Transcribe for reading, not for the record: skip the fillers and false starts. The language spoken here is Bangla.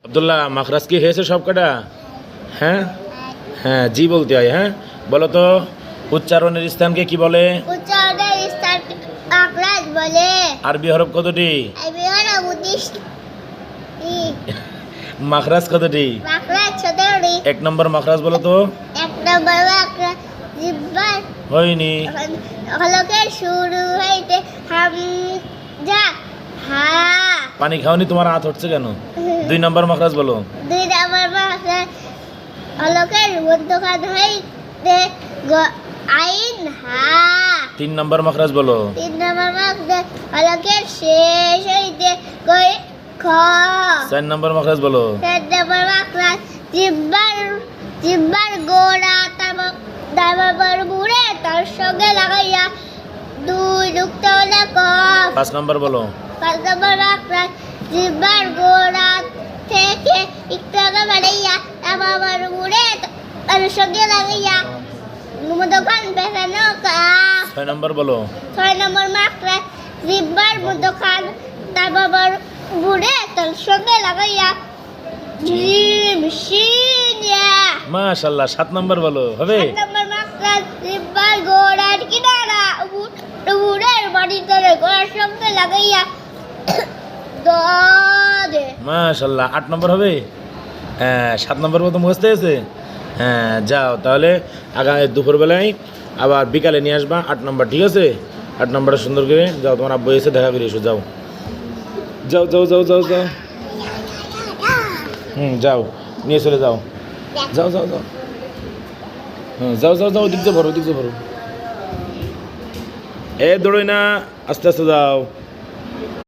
আব্দুল্লাহ মাখরাজ কি হয়েছে সব কটা? হ্যাঁ হ্যাঁ জি বলতে হয়। হ্যাঁ বলো তো, উচ্চারণের স্থানকে কি বলে? উচ্চারণের স্থান মাখরাজ বলে। আরবি হরফ কতটি? আরবি হরফ 19টি। মাখরাজ কতটি? মাখরাজ 17টি। এক নম্বর মাখরাজ বলো তো। এক নম্বর মাখরাজ জিহ্বার হয়নি। হলকের শুরু হইতে হামজা হা। পানি খাওনি, তোমার হাত হচ্ছে কেন? দুই নম্বর মাখরাজ বলো। দুই নম্বর মাখরাজ হলকের মধ্যখান হইতে আইন হা। তিন নম্বর মাখরাজ বলো। তিন নম্বর মাখরাজ হলকের শেষ হইতে গই খ। চার নম্বর মাখরাজ বলো। চার নম্বর মাখরাজ জিহ্বার গোড়া তারপর মুড়ে তার সঙ্গে লাগাইয়া দুই নুক্তা হলে কফ। পাঁচ নম্বর বলো। পাঁচ নম্বর মাখরাজ জিহ্বার গোড়া থেকে একটু আগে বাড়াইয়া তারপর মুড়ে তার সঙ্গে লাগাইয়া মধ্যখান পেছানো কাফ। ছয় নম্বর বলো। ছয় নম্বর মাখরাজ জিহ্বার মধ্যখান তারপর মুড়ে তার সঙ্গে লাগাইয়া জিম শিন ইয়া। মাশাআল্লাহ। সাত নম্বর বলো। হবে? সাত নম্বর মাখরাজ জিহ্বার গোড়ার কিনারা মুড়ের বাড়িতে গোড়ার সঙ্গে লাগাইয়া দে। মাশাআল্লাহ। আট নম্বর হবে? হ্যাঁ। সাত নম্বর মতো মুখস্থ হয়েছে? হ্যাঁ যাও তাহলে আগামী দুপুরবেলায় আবার বিকালে নিয়ে আসবা 8 নম্বর, ঠিক আছে? 8 নম্বরটা সুন্দর করে যাও, তোমার আব্বু এসে দেখা করে এসো। যাও যাও যাও যাও যাও যাও। যাও নিয়ে চলে যাও। যাও যাও যাও। যাও যাও যাও, ওদিক দিয়ে ভরো, ওদিক দিয়ে ভরো। দৌড়োই না, আস্তে আস্তে যাও।